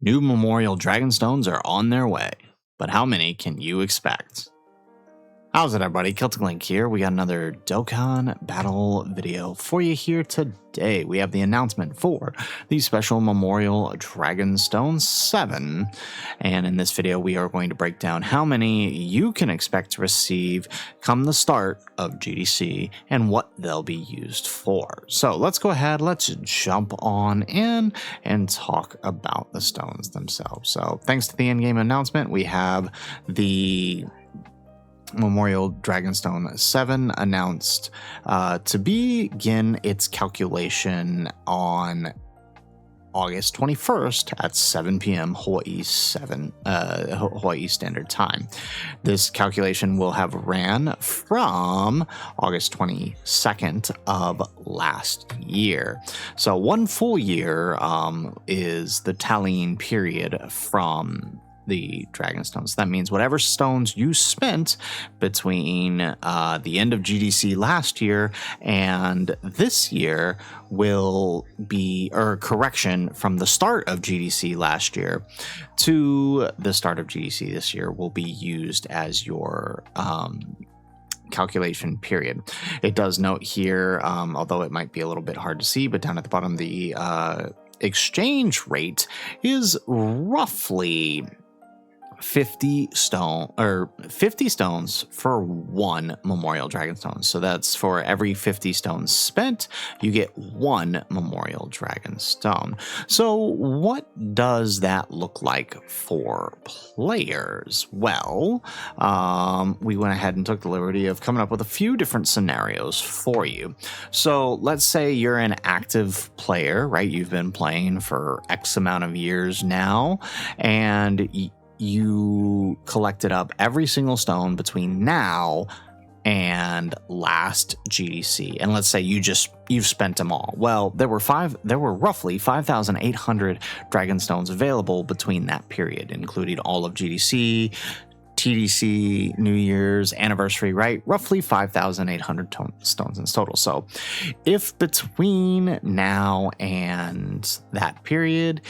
New Memorial Dragonstones are on their way, but how many can you expect? How's it, everybody? Celtic Link here. We got another Dokkan Battle video for you here today. We have the announcement for the special Memorial Dragonstone 7. And in this video, we are going to break down how many you can expect to receive come the start of GDC and what they'll be used for. So let's go ahead, let's jump on in and talk about the stones themselves. So thanks to the in-game announcement, we have the Memorial Dragonstone 7 announced to begin its calculation on August 21st at 7 p.m. Hawaii Standard Time. This calculation will have ran from August 22nd of last year. So one full year is the tallying period from the Dragonstones. That means whatever stones you spent between the end of GDC last year and this year will be, or correction, from the start of GDC last year to the start of GDC this year will be used as your calculation period. It does note here, although it might be a little bit hard to see, but down at the bottom, the exchange rate is roughly 50 stones for one Memorial Dragonstone. So that's for every 50 stones spent, you get one Memorial Dragonstone. So what does that look like for players? Well, we went ahead and took the liberty of coming up with a few different scenarios for you. So let's say you're an active player, right? You've been playing for X amount of years now, and you collected up every single stone between now and last GDC, and let's say you've spent them all. Well, there were roughly 5,800 Dragonstones available between that period, including all of GDC, TDC, New Year's, anniversary, right? Roughly 5,800 stones in total. So if between now and that period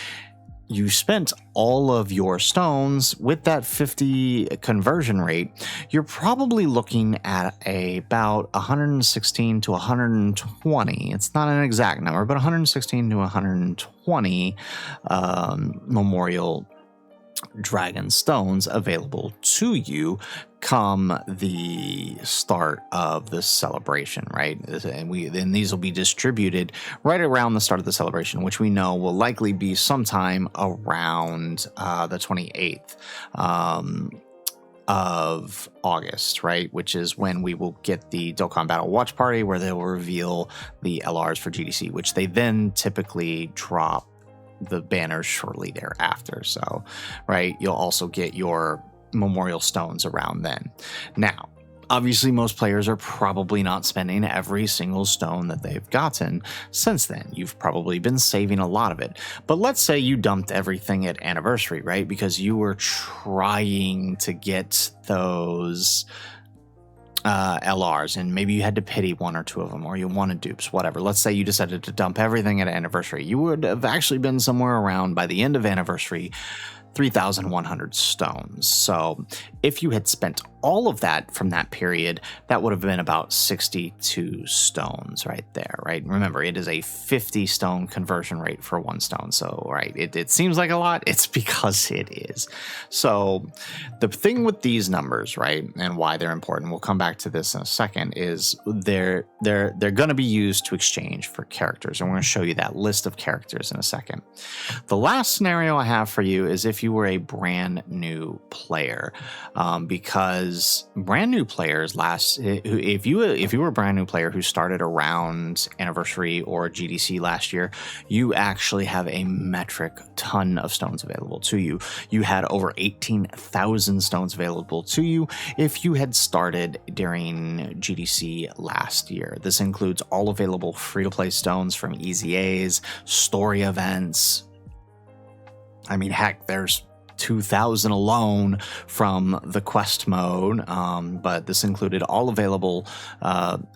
you spent all of your stones with that 50 conversion rate, you're probably looking at about 116 to 120. It's not an exact number, but 116 to 120 Memorial Dragonstones available to you come the start of the celebration, right? And these will be distributed right around the start of the celebration, which we know will likely be sometime around the 28th of August, right? Which is when we will get the Dokkan Battle watch party, where they'll reveal the LRs for GDC, which they then typically drop the banners shortly thereafter. So, right, you'll also get your Memorial Stones around then. Now, obviously, most players are probably not spending every single stone that they've gotten since then. You've probably been saving a lot of it. But let's say you dumped everything at anniversary, right? Because you were trying to get those LRs, and maybe you had to pity one or two of them, or you wanted dupes, whatever. Let's say you decided to dump everything at anniversary. You would have actually been somewhere around, by the end of anniversary, 3,100 stones. So if you had spent all of that from that period, that would have been about 62 stones right there, right? Remember, it is a 50 stone conversion rate for one stone. So, right, it seems like a lot. It's because it is. So the thing with these numbers, right, and why they're important, we'll come back to this in a second, is they're going to be used to exchange for characters. And we're going to show you that list of characters in a second. The last scenario I have for you is if you were a brand new player, because brand new players if you were a brand new player who started around anniversary or GDC last year, you actually have a metric ton of stones available to you. You had over 18,000 stones available to you if you had started during GDC last year. This includes all available free-to-play stones from EZAs, story events. I mean, heck, there's 2,000 alone from the quest mode, but this included all available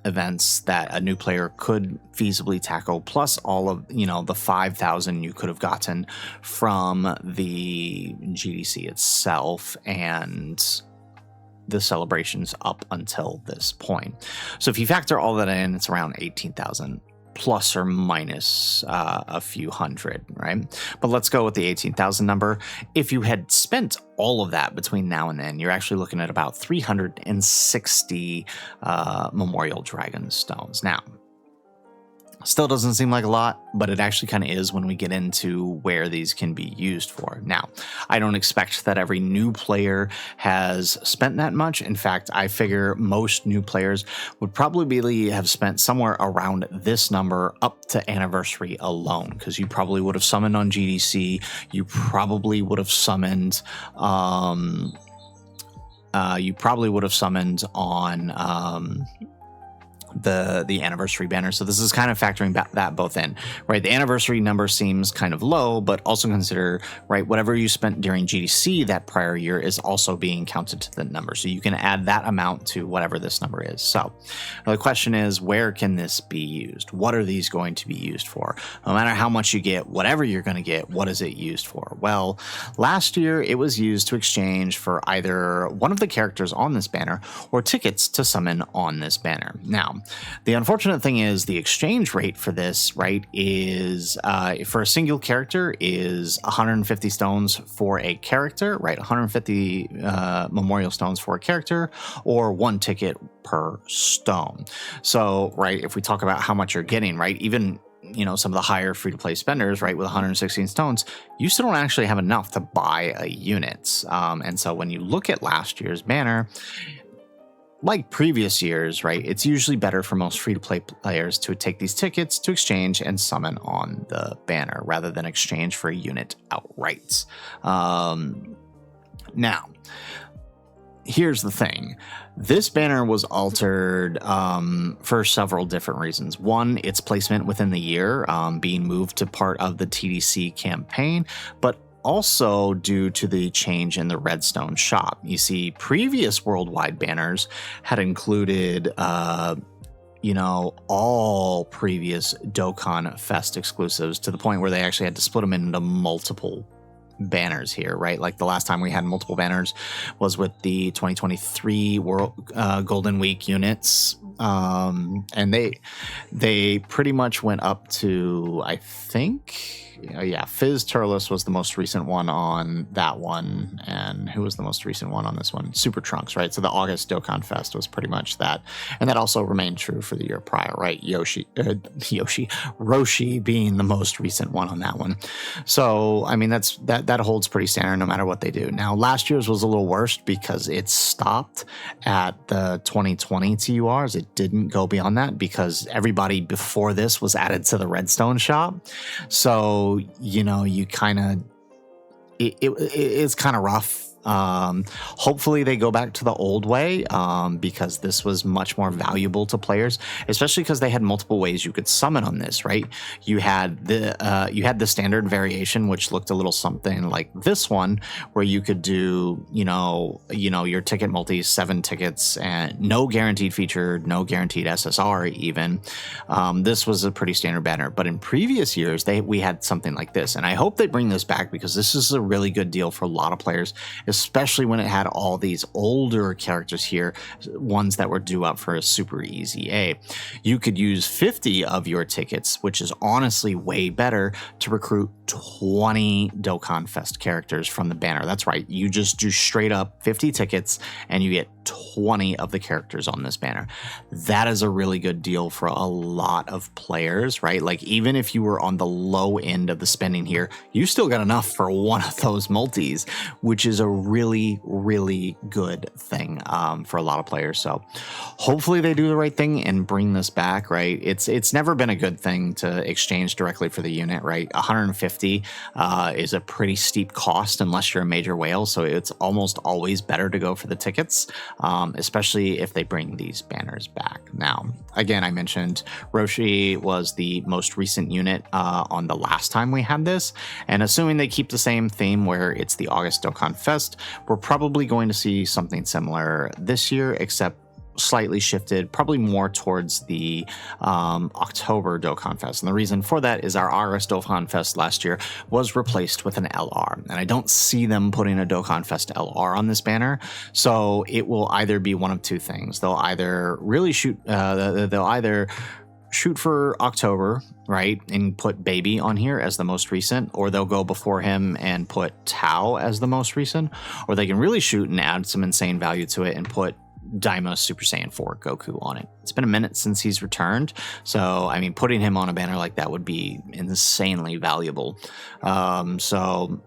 events that a new player could feasibly tackle, plus all of the 5,000 you could have gotten from the GDC itself and the celebrations up until this point. So if you factor all that in, it's around 18,000 plus or minus a few hundred, right? But let's go with the 18,000 number. If you had spent all of that between now and then, you're actually looking at about 360 Memorial Dragon Stones. Now, still doesn't seem like a lot, but it actually kind of is when we get into where these can be used for. Now, I don't expect that every new player has spent that much. In fact, I figure most new players would probably have spent somewhere around this number up to Anniversary alone, because you probably would have summoned on GDC. You probably would have summoned on the Anniversary banner. So this is kind of factoring that both in, right? The Anniversary number seems kind of low, but also consider, right, whatever you spent during GDC that prior year is also being counted to the number. So you can add that amount to whatever this number is. So the question is, where can this be used? What are these going to be used for? No matter how much you get, whatever you're going to get, what is it used for? Well, last year it was used to exchange for either one of the characters on this banner or tickets to summon on this banner. Now, the unfortunate thing is the exchange rate for this, right, is for a single character is 150 stones for a character, right? 150 memorial stones for a character, or 1 ticket per stone. So, right, if we talk about how much you're getting, right, even some of the higher free-to-play spenders, right, with 116 stones, you still don't actually have enough to buy a unit. And so when you look at last year's banner, like previous years, right, it's usually better for most free-to-play players to take these tickets to exchange and summon on the banner rather than exchange for a unit outright. Now, here's the thing. This banner was altered for several different reasons. One, its placement within the year, being moved to part of the TDC campaign, but also due to the change in the Redstone shop. You see, previous worldwide banners had included all previous Dokkan Fest exclusives, to the point where they actually had to split them into multiple banners here, right? Like the last time we had multiple banners was with the 2023 World Golden Week units. And they pretty much went up to, I think, Fizz Turles was the most recent one on that one. And who was the most recent one on this one? Super Trunks, right? So the August Dokkan Fest was pretty much that. And that also remained true for the year prior, right? Roshi being the most recent one on that one. So, I mean, that holds pretty standard no matter what they do. Now, last year's was a little worse because it stopped at the 2020 TURs. It didn't go beyond that because everybody before this was added to the Redstone shop. So, you kind of, it's kind of rough. Hopefully they go back to the old way, because this was much more valuable to players, especially because they had multiple ways you could summon on this, right? You had the standard variation, which looked a little something like this one, where you could do, your ticket multis, 7 tickets, and no guaranteed feature, no guaranteed SSR even. This was a pretty standard banner, but in previous years, we had something like this, and I hope they bring this back because this is a really good deal for a lot of players, especially when it had all these older characters here, ones that were due up for a super easy A. You could use 50 of your tickets, which is honestly way better, to recruit 20 Dokkan Fest characters from the banner. That's right, you just do straight up 50 tickets and you get 20 of the characters on this banner. That is a really good deal for a lot of players, right? Like, even if you were on the low end of the spending here, you still got enough for one of those multis, which is a really, really good thing for a lot of players. So hopefully they do the right thing and bring this back, right? It's never been a good thing to exchange directly for the unit, right? 150 is a pretty steep cost unless you're a major whale, so it's almost always better to go for the tickets. especially if they bring these banners back. Now, again, I mentioned Roshi was the most recent unit on the last time we had this, and assuming they keep the same theme where it's the August Dokkan Fest, we're probably going to see something similar this year, except slightly shifted, probably more towards the October Dokkan Fest. And the reason for that is our August Dokkan Fest last year was replaced with an LR. And I don't see them putting a Dokkan Fest LR on this banner. So it will either be one of two things. They'll either really shoot for October, right, and put Baby on here as the most recent, or they'll go before him and put Tao as the most recent, or they can really shoot and add some insane value to it and put Daima Super Saiyan 4 Goku on it. It's been a minute since he's returned, so I mean, putting him on a banner like that would be insanely valuable. So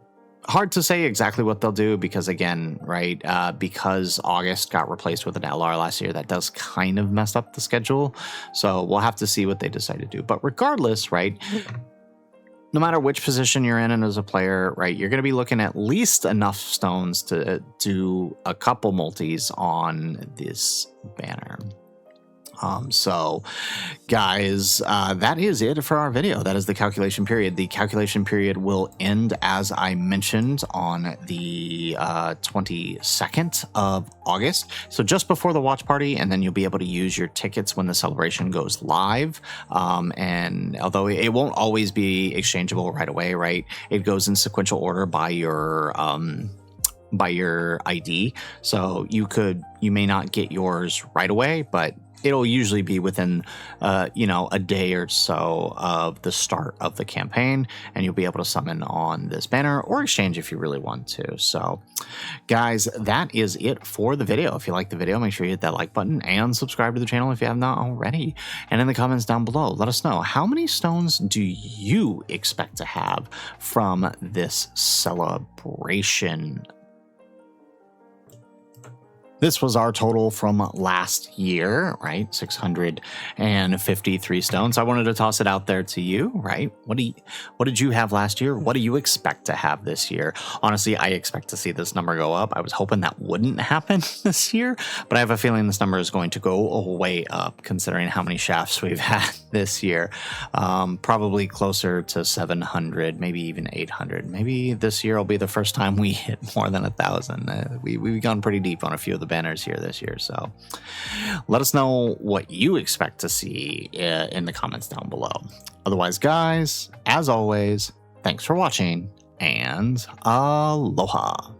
hard to say exactly what they'll do because, again, right, because August got replaced with an LR last year, that does kind of mess up the schedule. So we'll have to see what they decide to do. But regardless, right, no matter which position you're in and as a player, right, you're going to be looking at least enough stones to do a couple multis on this banner. So guys, that is it for our video. That is the calculation period. The calculation period will end, as I mentioned, on the 22nd of August. So just before the watch party, and then you'll be able to use your tickets when the celebration goes live. And although it won't always be exchangeable right away, right? It goes in sequential order by your ID. So you may not get yours right away, but it'll usually be within, a day or so of the start of the campaign, and you'll be able to summon on this banner or exchange if you really want to. So, guys, that is it for the video. If you like the video, make sure you hit that like button and subscribe to the channel if you have not already. And in the comments down below, let us know, how many stones do you expect to have from this celebration? This was our total from last year, right? 653 stones. I wanted to toss it out there to you, right? What did you have last year? What do you expect to have this year? Honestly, I expect to see this number go up. I was hoping that wouldn't happen this year, but I have a feeling this number is going to go way up considering how many shafts we've had this year. Probably closer to 700, maybe even 800. Maybe this year will be the first time we hit more than 1,000. We've gone pretty deep on a few of the banners here this year, so let us know what you expect to see in the comments down below. Otherwise, guys, as always, thanks for watching and aloha.